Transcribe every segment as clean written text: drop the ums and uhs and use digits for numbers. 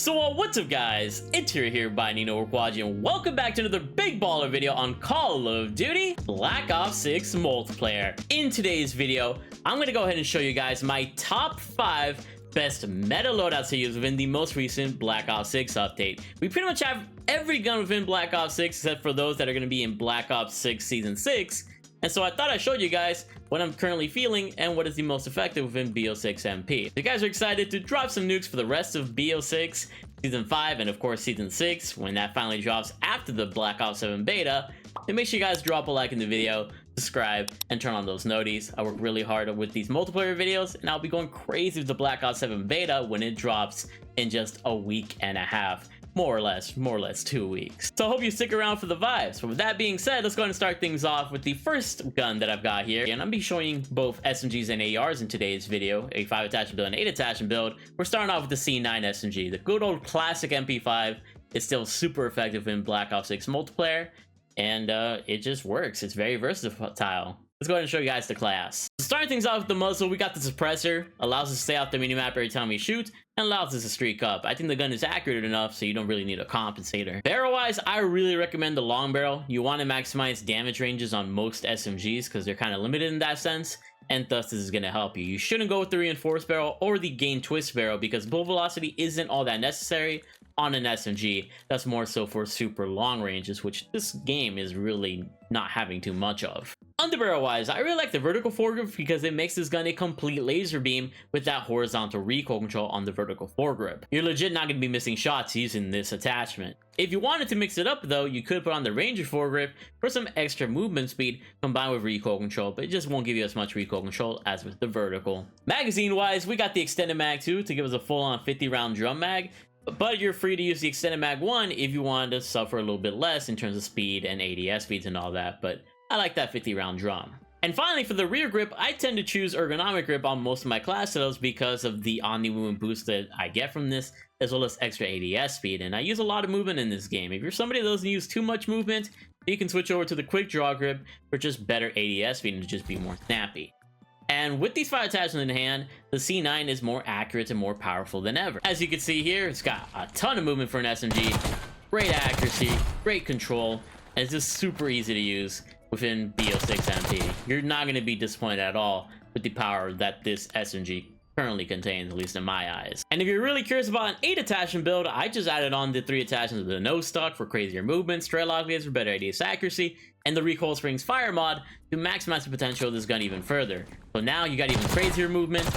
So what's up guys, it's here by Nino Quadji, and welcome back to another big baller video on Call of Duty Black Ops 6 multiplayer. In today's video, I'm going to go ahead and show you guys my top 5 best meta loadouts to use within the most recent Black Ops 6 update. We pretty much have every gun within Black Ops 6 except for those that are going to be in Black Ops 6 Season 6. And so I thought I showed you guys what I'm currently feeling and what is the most effective within BO6 MP. If you guys are excited to drop some nukes for the rest of BO6 Season 5 and of course Season 6 when that finally drops after the Black Ops 7 beta, then make sure you guys drop a like in the video, subscribe, and turn on those noties. I work really hard with these multiplayer videos, and I'll be going crazy with the Black Ops 7 beta when it drops in just a week and a half. More or less 2 weeks. So I hope you stick around for the vibes. But with that being said, let's go ahead and start things off with the first gun that I've got here. And I'm gonna be showing both SMGs and ARs in today's video, a 5 attachment build and 8 attachment build. We're starting off with the C9 SMG. The good old classic MP5 is still super effective in Black Ops 6 multiplayer, and it just works. It's very versatile. Let's go ahead and show you guys the class. Starting things off with the muzzle, we got the suppressor, allows us to stay off the minimap every time we shoot, and allows us to streak up. I think the gun is accurate enough, so you don't really need a compensator. Barrel-wise, I really recommend the long barrel. You want to maximize damage ranges on most SMGs because they're kind of limited in that sense, and thus this is going to help you. You shouldn't go with the reinforced barrel or the gain twist barrel because bullet velocity isn't all that necessary on an SMG. That's more so for super long ranges, which this game is really not having too much of. Underbarrel wise, I really like the vertical foregrip because it makes this gun a complete laser beam with that horizontal recoil control on the vertical foregrip. You're legit not going to be missing shots using this attachment. If you wanted to mix it up though, you could put on the Ranger foregrip for some extra movement speed combined with recoil control, but it just won't give you as much recoil control as with the vertical. Magazine wise, we got the extended mag 2 to give us a full-on 50-round drum mag, but you're free to use the extended mag 1 if you wanted to suffer a little bit less in terms of speed and ADS speeds and all that, but I like that 50-round drum. And finally, for the rear grip, I tend to choose ergonomic grip on most of my class setups because of the omni-movement boost that I get from this, as well as extra ADS speed, and I use a lot of movement in this game. If you're somebody that doesn't use too much movement, you can switch over to the quick draw grip for just better ADS speed and just be more snappy. And with these 5 attachments in hand, the C9 is more accurate and more powerful than ever. As you can see here, it's got a ton of movement for an SMG, great accuracy, great control, and it's just super easy to use within BO6 MP. You're not going to be disappointed at all with the power that this SMG currently contains, at least in my eyes. And if you're really curious about an 8 attachment build, I just added on the 3 attachments of the nose stock for crazier movement, straight lock laser for better ADS accuracy, and the recoil springs fire mod to maximize the potential of this gun even further. So now you got even crazier movement,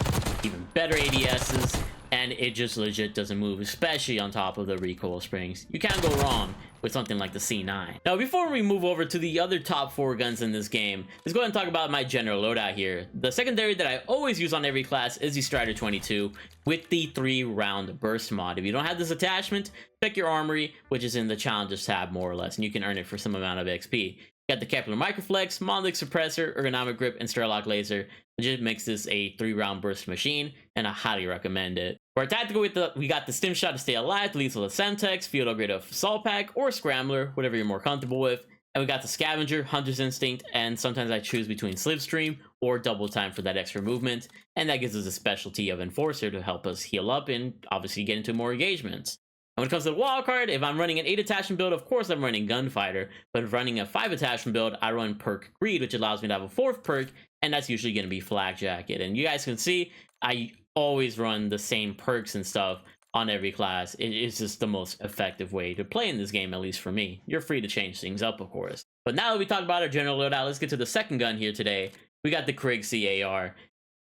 even better ADSs, and it just legit doesn't move, especially on top of the recoil springs. You can't go wrong with something like the C9. Now, before we move over to the other top 4 guns in this game, let's go ahead and talk about my general loadout here. The secondary that I always use on every class is the Strider 22 with the 3-round burst mod. If you don't have this attachment, check your armory, which is in the challenges tab more or less, and you can earn it for some amount of XP. You got the Kepler Microflex, Monolith Suppressor, Ergonomic Grip, and Straight-Lock Laser. It just makes this a 3-round burst machine, and I highly recommend it. For our tactical, we got the Stim Shot to stay alive, Lethal Semtex, Field Upgrade of Assault Pack, or Scrambler, whatever you're more comfortable with. And we got the Scavenger, Hunter's Instinct, and sometimes I choose between Slipstream or Double Time for that extra movement. And that gives us a specialty of Enforcer to help us heal up and obviously get into more engagements. And when it comes to the wildcard, if I'm running an 8 attachment build, of course I'm running Gunfighter. But if running a 5 attachment build, I run Perk Greed, which allows me to have a 4th perk, and that's usually going to be Flak Jacket. And you guys can see, I always run the same perks and stuff on every class. It is just the most effective way to play in this game, at least for me. You're free to change things up, of course. But now that we talked about our general loadout, let's get to the second gun here today. We got the Krig C AR.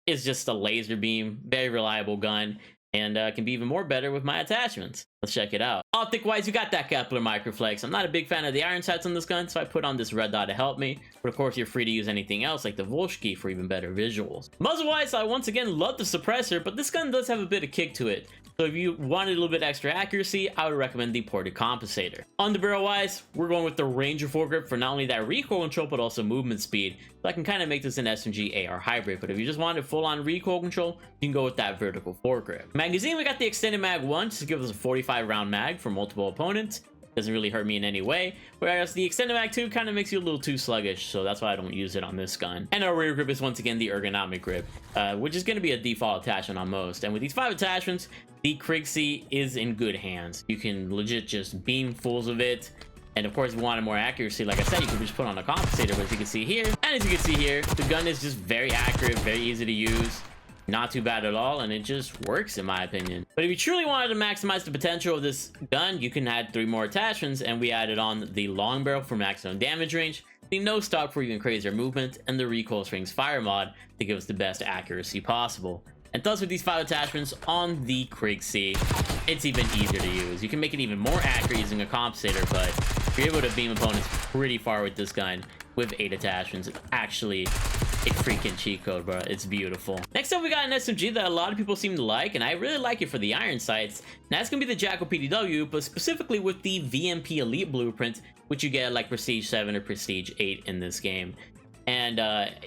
It's just a laser beam, very reliable gun, and can be even more better with my attachments. Let's check it out. Optic wise, you got that Kepler Microflex. I'm not a big fan of the iron sights on this gun, so I put on this red dot to help me. But of course, you're free to use anything else like the Volshki for even better visuals. Muzzle wise, I once again love the suppressor, but this gun does have a bit of kick to it. So if you wanted a little bit extra accuracy, I would recommend the ported compensator. Underbarrel wise, we're going with the Ranger foregrip for not only that recoil control, but also movement speed. So I can kind of make this an SMG AR hybrid, but if you just wanted full-on recoil control, you can go with that vertical foregrip. Magazine, we got the extended mag 1 to give us a 45-round mag for multiple opponents. doesn't really hurt me in any way, whereas the extended mag 2 kind of makes you a little too sluggish, so that's why I don't use it on this gun. And our rear grip is once again the ergonomic grip, which is going to be a default attachment on most. And with these 5 attachments, the Krig C is in good hands. You can legit just beam fulls of it. And of course, if you wanted more accuracy, like I said, you could just put on a compensator. But as you can see here, and as you can see here, the gun is just very accurate, very easy to use. Not too bad at all, and it just works in my opinion. But if you truly wanted to maximize the potential of this gun, you can add 3 more attachments, and we added on the long barrel for maximum damage range, the no stock for even crazier movement, and the recoil springs fire mod to give us the best accuracy possible. And thus with these 5 attachments on the Krig C, it's even easier to use. You can make it even more accurate using a compensator, but you're able to beam opponents pretty far with this gun with 8 attachments. It's actually a freaking cheat code, bro. It's beautiful. Next up, we got an SMG that a lot of people seem to like, and I really like it for the iron sights. Now, that's gonna be the Jako PDW, but specifically with the VMP Elite blueprint, which you get like Prestige 7 or Prestige 8 in this game. And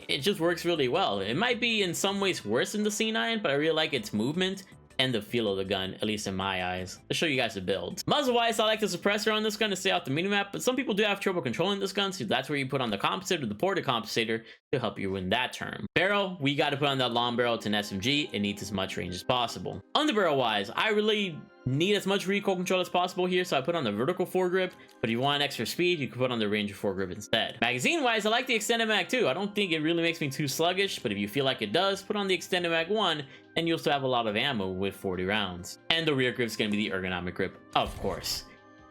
it just works really well. It might be in some ways worse than the C9, but I really like its movement and the feel of the gun, at least in my eyes. Let's show you guys the build. Muzzle-wise, I like the suppressor on this gun to stay off the minimap, but some people do have trouble controlling this gun, so that's where you put on the compensator, the ported compensator, to help you win that term. Barrel, we got to put on that long barrel to an SMG. It needs as much range as possible. Underbarrel-wise, I really need as much recoil control as possible here, so I put on the vertical foregrip, but if you want extra speed, you can put on the Ranger foregrip instead. Magazine wise, I like the extended mag 2. I don't think it really makes me too sluggish, but if you feel like it does, put on the extended mag 1 and you'll still have a lot of ammo with 40 rounds. And the rear grip is going to be the ergonomic grip, of course.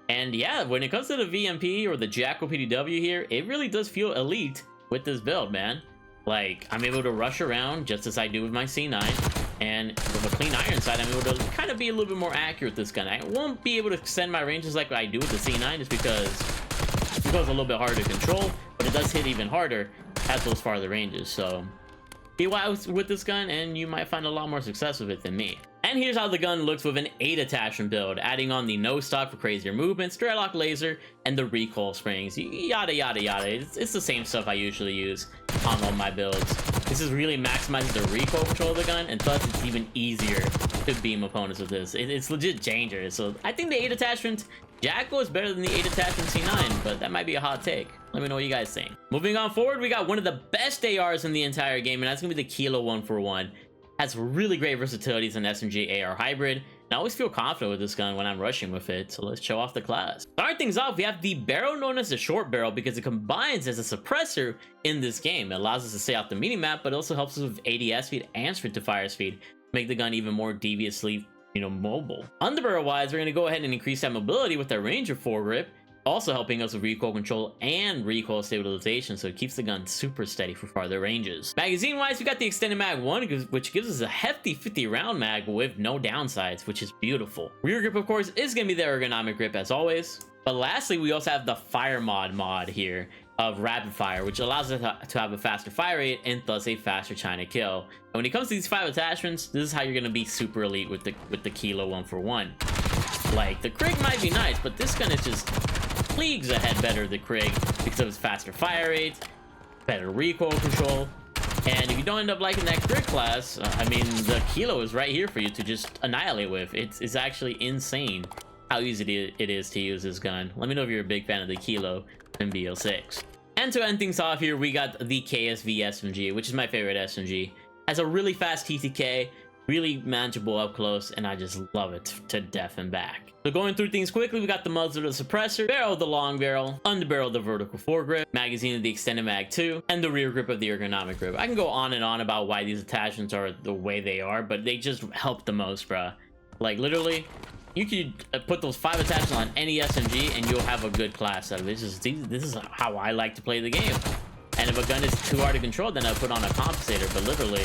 And yeah, when it comes to the VMP or the Jackal PDW here, it really does feel elite with this build, man. Like, I'm able to rush around just as I do with my C9, and with a clean iron sight, I'm able to kind of be a little bit more accurate with this gun. I won't be able to extend my ranges like I do with the C9 just because it goes a little bit harder to control, but it does hit even harder at those farther ranges. So be wise with this gun and you might find a lot more success with it than me. And here's how the gun looks with an 8 attachment build, adding on the no stock for crazier movement, straight lock laser, and the recoil springs, yada yada yada. It's the same stuff I usually use on all my builds. This is really maximizing the recoil control of the gun, and thus it's even easier to beam opponents with this. It's legit dangerous. So I think the 8 attachment Jackal is better than the 8 attachment C9, but that might be a hot take. Let me know what you guys think. Moving on forward, we got one of the best ARs in the entire game, and that's gonna be the Kilo 141. Has really great versatility as an SMG AR hybrid, and I always feel confident with this gun when I'm rushing with it, so let's show off the class. Starting things off, we have the barrel known as the short barrel because it combines as a suppressor in this game. It allows us to stay off the minimap, but also helps us with ADS speed and sprint to fire speed, make the gun even more deviously, mobile. Underbarrel wise, we're going to go ahead and increase that mobility with our Ranger foregrip, also helping us with recoil control and recoil stabilization, so it keeps the gun super steady for farther ranges. Magazine wise, we got the extended mag 1, which gives us a hefty 50 round mag with no downsides, which is beautiful. Rear grip, of course, is going to be the ergonomic grip as always. But lastly, we also have the fire mod here of rapid fire, which allows us to have a faster fire rate and thus a faster China kill. And when it comes to these 5 attachments, this is how you're going to be super elite with the Kilo 141. Like, the Krig might be nice, but this gun is just leagues ahead better than Krig because of its faster fire rate, better recoil control, and if you don't end up liking that Krig class, I mean, the Kilo is right here for you to just annihilate with. It's actually insane how easy it is to use this gun. Let me know if you're a big fan of the Kilo and BO6. And to end things off here, we got the KSV SMG, which is my favorite SMG. Has a really fast TTK, really manageable up close, and I just love it to death and back. So going through things quickly, we got the muzzle of the suppressor, barrel of the long barrel, underbarrel of the vertical foregrip, magazine of the extended mag 2, and the rear grip of the ergonomic grip. I can go on and on about why these attachments are the way they are, but they just help the most, bruh. Like, literally, you could put those 5 attachments on any SMG and you'll have a good class out of it. This is how I like to play the game. And if a gun is too hard to control, then I put on a compensator, but literally,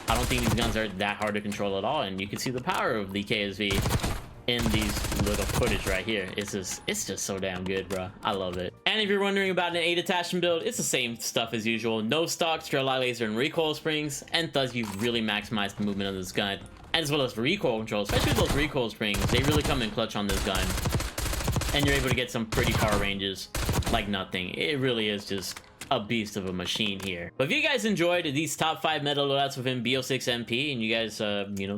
I don't think these guns are that hard to control at all, and you can see the power of the KSV in these little footage right here. It's just so damn good, bro. I love it. And if you're wondering about an 8 attachment build, it's the same stuff as usual. No stock, straight line laser, and recoil springs, and thus you've really maximized the movement of this gun, as well as recoil control. Especially with those recoil springs, they really come in clutch on this gun, and you're able to get some pretty far ranges like nothing. It really is just a beast of a machine here. But if you guys enjoyed these top 5 meta loadouts within BO6 MP and you guys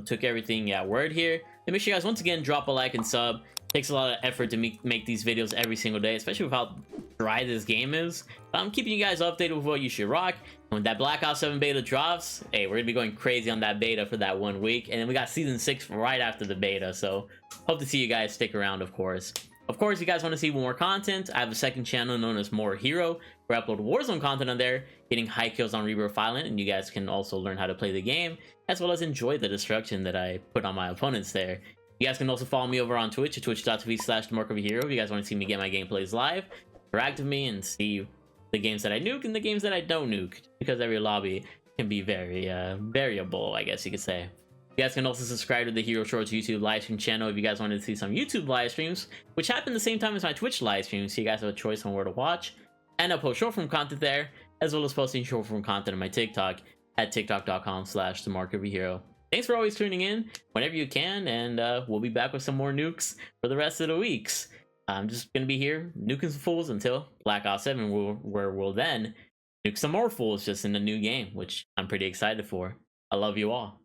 took everything at word here, And make sure you guys once again drop a like and sub. Takes a lot of effort to make these videos every single day, especially with how dry this game is. But I'm keeping you guys updated with what you should rock. And when that Black Ops 7 beta drops, hey, we're gonna be going crazy on that beta for that 1 week. And then we got season 6 right after the beta, so hope to see you guys stick around, of course. Of course, if you guys want to see more content, I have a second channel known as More Hero, where I upload Warzone content on there, getting high kills on REVOLVER, and you guys can also learn how to play the game, as well as enjoy the destruction that I put on my opponents there. You guys can also follow me over on Twitch at twitch.tv/TheMarkOfAHero if you guys want to see me get my gameplays live, interact with me, and see the games that I nuke and the games that I don't nuke, because every lobby can be very variable, I guess you could say. You guys can also subscribe to the Hero Shorts YouTube livestream channel if you guys wanted to see some YouTube live streams, which happen the same time as my Twitch live streams, so you guys have a choice on where to watch. And I post short form content there, as well as posting short form content on my TikTok at tiktok.com/TheMarkOfAHero. Thanks for always tuning in whenever you can, and we'll be back with some more nukes for the rest of the weeks. I'm just gonna be here nuking some fools until Black Ops 7, where we'll then nuke some more fools just in a new game, which I'm pretty excited for. I love you all.